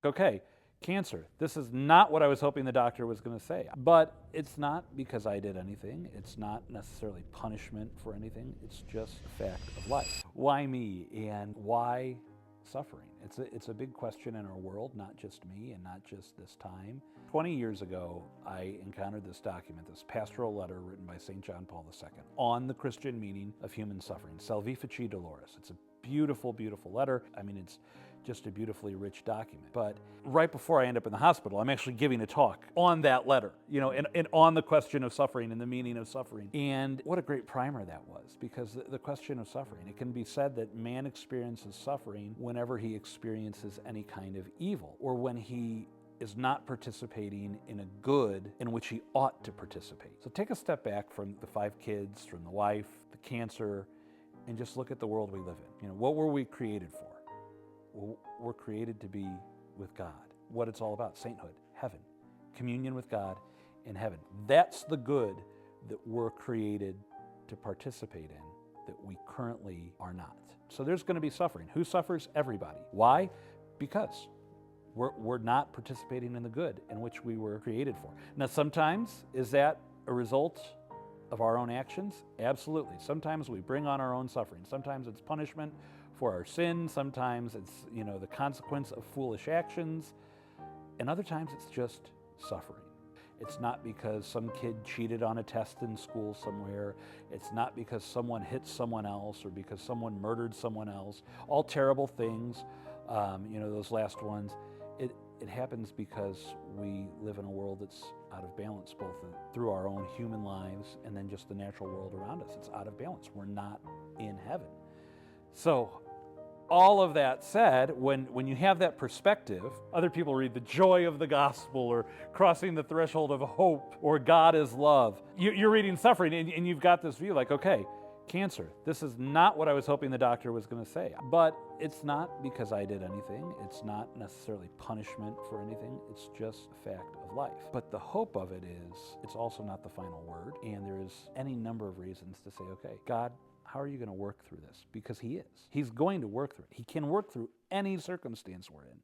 Okay, cancer. This is not what I was hoping the doctor was going to say. But it's not because I did anything. It's not necessarily punishment for anything. It's just a fact of life. Why me and why suffering? It's a big question in our world, not just me and not just this time. 20 years ago, I encountered this document, this pastoral letter written by St. John Paul II on the Christian meaning of human suffering, Salvifici Doloris. It's a beautiful, beautiful letter. I mean, it's just a beautifully rich document. But right before I end up in the hospital, I'm actually giving a talk on that letter, and on the question of suffering and the meaning of suffering. And what a great primer that was, because the question of suffering, it can be said that man experiences suffering whenever he experiences any kind of evil, or when he is not participating in a good in which he ought to participate. So take a step back from the 5 kids, from the wife, the cancer, and just look at the world we live in. What were we created for? Well, we're created to be with God. What it's all about, sainthood, heaven, communion with God in heaven. That's the good that we're created to participate in that we currently are not. So there's going to be suffering. Who suffers? Everybody. Why? Because we're not participating in the good in which we were created for. Now, sometimes, is that a result of our own actions? Absolutely. Sometimes we bring on our own suffering. Sometimes it's punishment for our sin. Sometimes it's, the consequence of foolish actions. And other times it's just suffering. It's not because some kid cheated on a test in school somewhere. It's not because someone hit someone else or because someone murdered someone else. All terrible things, those last ones. It happens because we live in a world that's out of balance, both through our own human lives and then just the natural world around us. It's out of balance. We're not in heaven. So all of that said, when you have that perspective, other people read the joy of the gospel or crossing the threshold of hope or God is love. You're reading suffering and you've got this view like, okay, cancer. This is not what I was hoping the doctor was going to say. But it's not because I did anything. It's not necessarily punishment for anything. It's just a fact of life. But the hope of it is it's also not the final word. And there's any number of reasons to say, okay, God, how are you going to work through this? Because he is. He's going to work through it. He can work through any circumstance we're in.